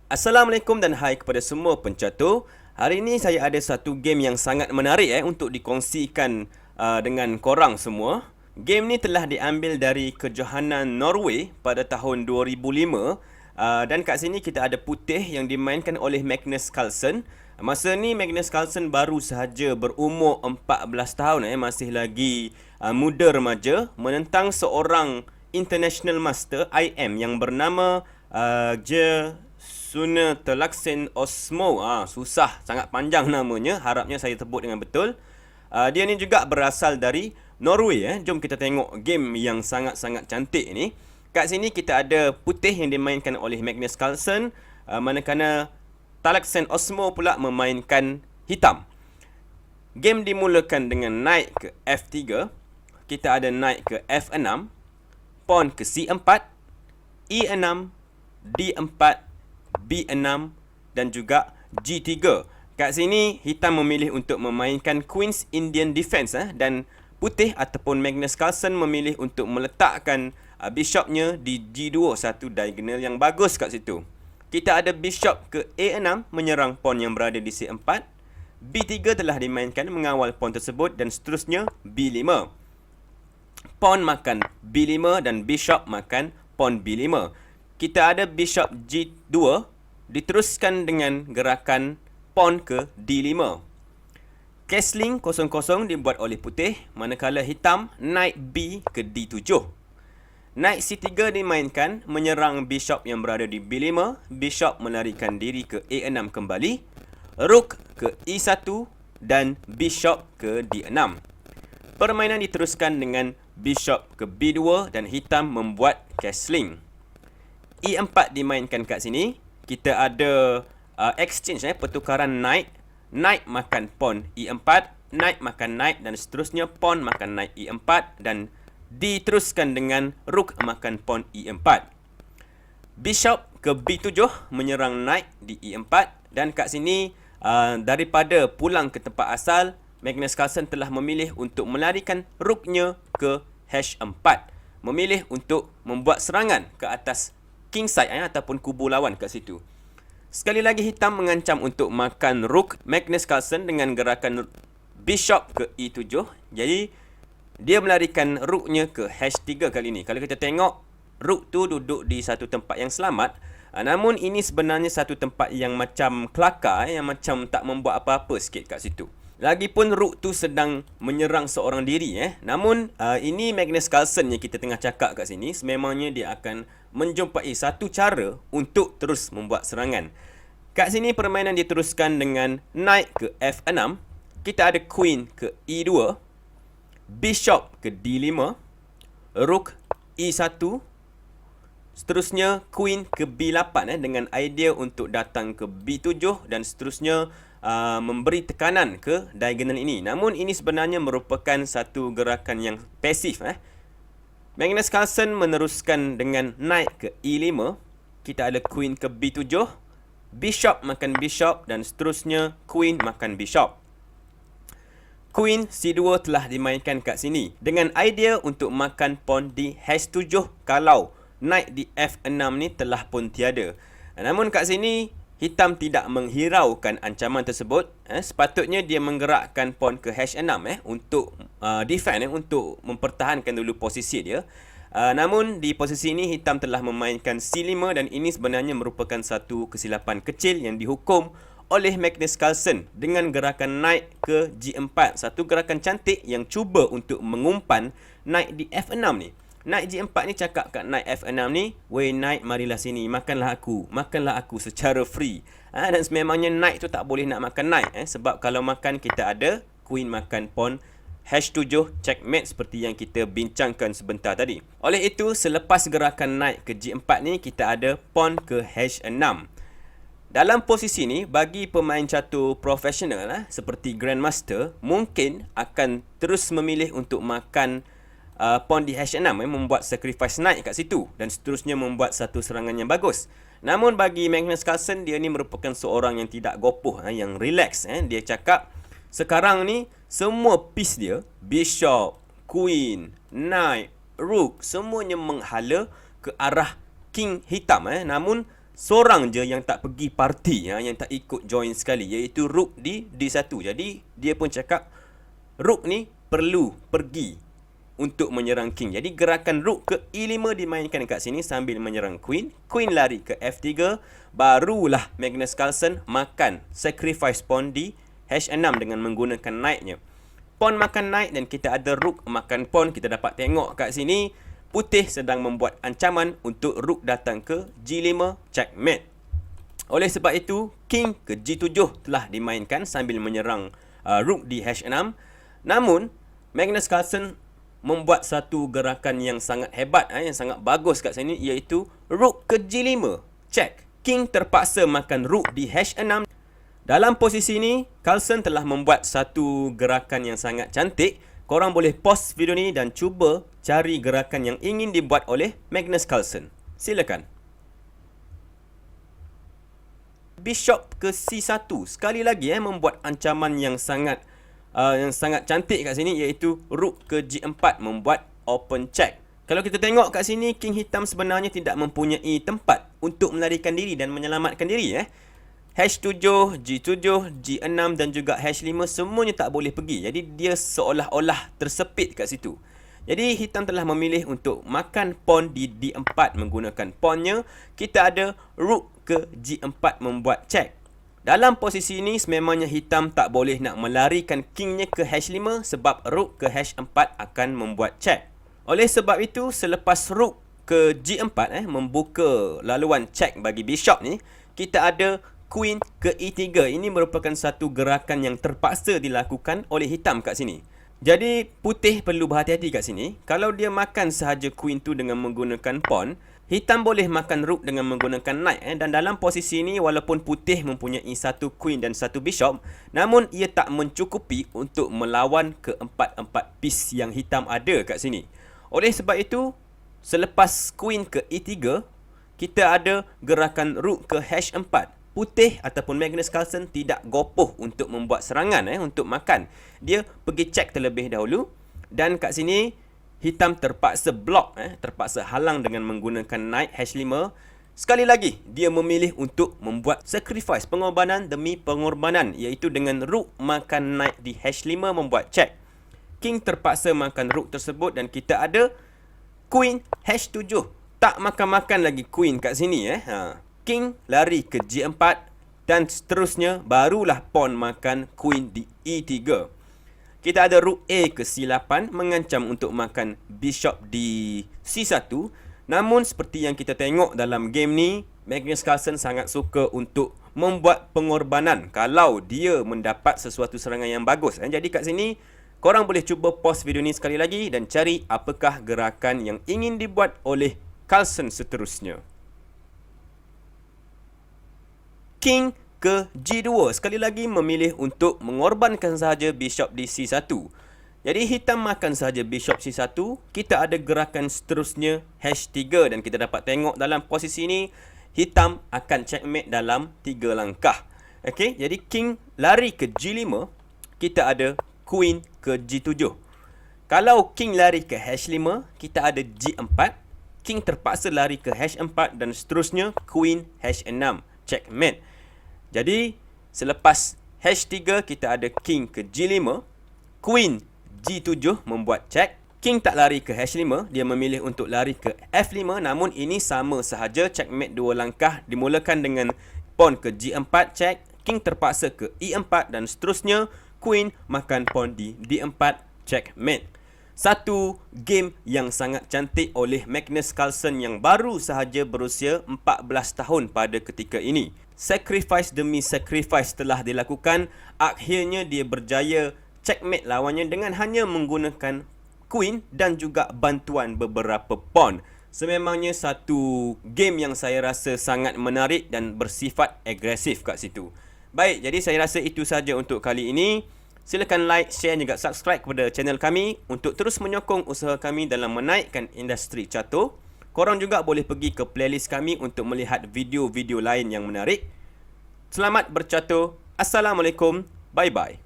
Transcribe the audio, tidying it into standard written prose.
Assalamualaikum dan hai kepada semua pencatur. Hari ini saya ada satu game yang sangat menarik untuk dikongsikan dengan korang semua. Game ni telah diambil dari kejohanan Norway pada tahun 2005 dan kat sini kita ada putih yang dimainkan oleh Magnus Carlsen. Masa ni Magnus Carlsen baru sahaja berumur 14 tahun masih lagi muda remaja, menentang seorang International Master IM yang bernama Suna Telaksen Osmo. Susah, sangat panjang namanya. Harapnya saya sebut dengan betul. Dia ni juga berasal dari Norway. Jom kita tengok game yang sangat-sangat cantik ni. Kat sini kita ada putih yang dimainkan oleh Magnus Carlsen, manakala Telaksen Osmo pula memainkan hitam. Game dimulakan dengan naik ke F3. Kita ada naik ke F6, pawn ke C4, E6, D4, B6 dan juga G3. Kat sini hitam memilih untuk memainkan Queen's Indian Defense dan putih ataupun Magnus Carlsen memilih untuk meletakkan bishopnya di G2, satu diagonal yang bagus kat situ. Kita ada bishop ke A6 menyerang pawn yang berada di C4. B3 telah dimainkan mengawal pawn tersebut dan seterusnya B5. Pawn makan B5 dan bishop makan pawn B5. Kita ada bishop G2 diteruskan dengan gerakan pawn ke D5. Castling 0-0 dibuat oleh putih, manakala hitam naik B ke D7. Naik C3 dimainkan menyerang bishop yang berada di B5, bishop melarikan diri ke A6 kembali, rook ke E1 dan bishop ke D6. Permainan diteruskan dengan bishop ke B2 dan hitam membuat castling. E4 dimainkan kat sini. Kita ada exchange pertukaran knight. Knight makan pawn E4, knight makan knight dan seterusnya pawn makan knight E4 dan diteruskan dengan rook makan pawn E4. Bishop ke B7 menyerang knight di E4 dan kat sini daripada pulang ke tempat asal, Magnus Carlsen telah memilih untuk melarikan rooknya ke H4, memilih untuk membuat serangan ke atas king side ataupun kubu lawan kat situ. Sekali lagi hitam mengancam untuk makan rook Magnus Carlsen dengan gerakan bishop ke E7. Jadi dia melarikan rooknya ke H3 kali ni. Kalau kita tengok, rook tu duduk di satu tempat yang selamat. Namun ini sebenarnya satu tempat yang macam kelakar, yang macam tak membuat apa-apa sikit kat situ. Lagipun rook tu sedang menyerang seorang diri. Namun ini Magnus Carlsen yang kita tengah cakap kat sini, sememangnya dia akan menjumpai satu cara untuk terus membuat serangan. Kat sini permainan diteruskan dengan knight ke F6. Kita ada queen ke E2, bishop ke D5, rook E1, seterusnya queen ke B8 dengan idea untuk datang ke B7 dan seterusnya memberi tekanan ke diagonal ini. Namun ini sebenarnya merupakan satu gerakan yang pasif. Magnus Carlsen meneruskan dengan knight ke E5. Kita ada queen ke B7, bishop makan bishop dan seterusnya queen makan bishop. Queen C2 telah dimainkan kat sini dengan idea untuk makan pawn di H7 kalau knight di F6 ni telah pun tiada. Namun kat sini hitam tidak menghiraukan ancaman tersebut. Sepatutnya dia menggerakkan pawn ke H6 untuk defend, untuk mempertahankan dulu posisi dia. Namun di posisi ini hitam telah memainkan C5 dan ini sebenarnya merupakan satu kesilapan kecil yang dihukum oleh Magnus Carlsen dengan gerakan knight ke G4. Satu gerakan cantik yang cuba untuk mengumpan knight di F6 ni. Knight G4 ni cakap kat knight F6 ni, "Wei knight, marilah sini, makanlah aku secara free." Dan sememangnya knight tu tak boleh nak makan knight sebab kalau makan kita ada queen makan pawn H7 checkmate seperti yang kita bincangkan sebentar tadi. Oleh itu, selepas gerakan knight ke G4 ni, kita ada pawn ke H6. Dalam posisi ni, bagi pemain catur profesional seperti Grandmaster, mungkin akan terus memilih untuk makan pawn di H6 membuat sacrifice knight kat situ dan seterusnya membuat satu serangan yang bagus. Namun bagi Magnus Carlsen, dia ni merupakan seorang yang tidak gopoh, yang relax. Dia cakap sekarang ni semua piece dia, bishop, queen, knight, rook, semuanya menghala ke arah king hitam. Namun seorang je yang tak pergi parti, yang tak ikut join sekali, iaitu Rook di D1. Jadi dia pun cakap Rook ni perlu pergi untuk menyerang King. Jadi gerakan Rook ke E5 dimainkan dekat sini sambil menyerang Queen. Queen lari ke F3, barulah Magnus Carlsen makan sacrifice pawn di H6 dengan menggunakan knight-nya. Pawn makan knight dan kita ada Rook makan pawn. Kita dapat tengok kat sini putih sedang membuat ancaman untuk Rook datang ke G5 checkmate. Oleh sebab itu King ke G7 telah dimainkan sambil menyerang Rook di H6. Namun Magnus Carlsen membuat satu gerakan yang sangat hebat, yang sangat bagus kat sini, iaitu Rook ke G5 check. King terpaksa makan Rook di H6. Dalam posisi ini Carlsen telah membuat satu gerakan yang sangat cantik. Korang boleh pause video ni dan cuba cari gerakan yang ingin dibuat oleh Magnus Carlsen. Silakan. Bishop ke C1 sekali lagi membuat ancaman yang sangat cantik kat sini, iaitu Rook ke G4 membuat open check. Kalau kita tengok kat sini, King hitam sebenarnya tidak mempunyai tempat untuk melarikan diri dan menyelamatkan diri. H7, G7, G6 dan juga H5 semuanya tak boleh pergi. Jadi dia seolah-olah tersepit kat situ. Jadi hitam telah memilih untuk makan pawn di D4 menggunakan pawnnya. Kita ada Rook ke G4 membuat check. Dalam posisi ini sememangnya hitam tak boleh nak melarikan kingnya ke H5 sebab Rook ke H4 akan membuat check. Oleh sebab itu selepas Rook ke G4 membuka laluan check bagi bishop ni, kita ada Queen ke E3. Ini merupakan satu gerakan yang terpaksa dilakukan oleh hitam kat sini. Jadi putih perlu berhati-hati kat sini. Kalau dia makan sahaja Queen tu dengan menggunakan pawn, hitam boleh makan Rook dengan menggunakan knight. Dan dalam posisi ini walaupun putih mempunyai satu Queen dan satu bishop, namun ia tak mencukupi untuk melawan keempat-empat piece yang hitam ada kat sini. Oleh sebab itu selepas Queen ke E3, kita ada gerakan Rook ke H4. Putih ataupun Magnus Carlsen tidak gopoh untuk membuat serangan untuk makan. Dia pergi check terlebih dahulu dan kat sini hitam terpaksa block, terpaksa halang dengan menggunakan knight H5. Sekali lagi dia memilih untuk membuat sacrifice, pengorbanan demi pengorbanan, iaitu dengan Rook makan knight di H5 membuat check. King terpaksa makan Rook tersebut dan kita ada Queen H7. Tak makan-makan lagi Queen kat sini. King lari ke G4 dan seterusnya barulah pawn makan Queen di E3. Kita ada Rook A ke C8 mengancam untuk makan Bishop di C1. Namun seperti yang kita tengok dalam game ni, Magnus Carlsen sangat suka untuk membuat pengorbanan kalau dia mendapat sesuatu serangan yang bagus. Jadi kat sini korang boleh cuba pause video ni sekali lagi dan cari apakah gerakan yang ingin dibuat oleh Carlsen seterusnya. King ke G2 sekali lagi memilih untuk mengorbankan sahaja Bishop di C1. Jadi hitam makan sahaja Bishop C1. Kita ada gerakan seterusnya H3 dan kita dapat tengok dalam posisi ini hitam akan checkmate dalam 3 langkah. Okey, jadi King lari ke G5. Kita ada Queen ke G7. Kalau King lari ke H5, kita ada G4. King terpaksa lari ke H4 dan seterusnya Queen H6 checkmate. Jadi selepas H3 kita ada King ke G5, Queen G7 membuat check. King tak lari ke H5, dia memilih untuk lari ke F5, namun ini sama sahaja, checkmate 2 langkah dimulakan dengan pawn ke G4 check. King terpaksa ke E4 dan seterusnya Queen makan pawn di D4 checkmate. Satu game yang sangat cantik oleh Magnus Carlsen yang baru sahaja berusia 14 tahun pada ketika ini. Sacrifice demi sacrifice telah dilakukan. Akhirnya dia berjaya checkmate lawannya dengan hanya menggunakan Queen dan juga bantuan beberapa pawn. Sememangnya satu game yang saya rasa sangat menarik dan bersifat agresif kat situ. Baik, jadi saya rasa itu saja untuk kali ini. Silakan like, share dan juga subscribe kepada channel kami untuk terus menyokong usaha kami dalam menaikkan industri catur. Korang juga boleh pergi ke playlist kami untuk melihat video-video lain yang menarik. Selamat bercatur. Assalamualaikum. Bye-bye.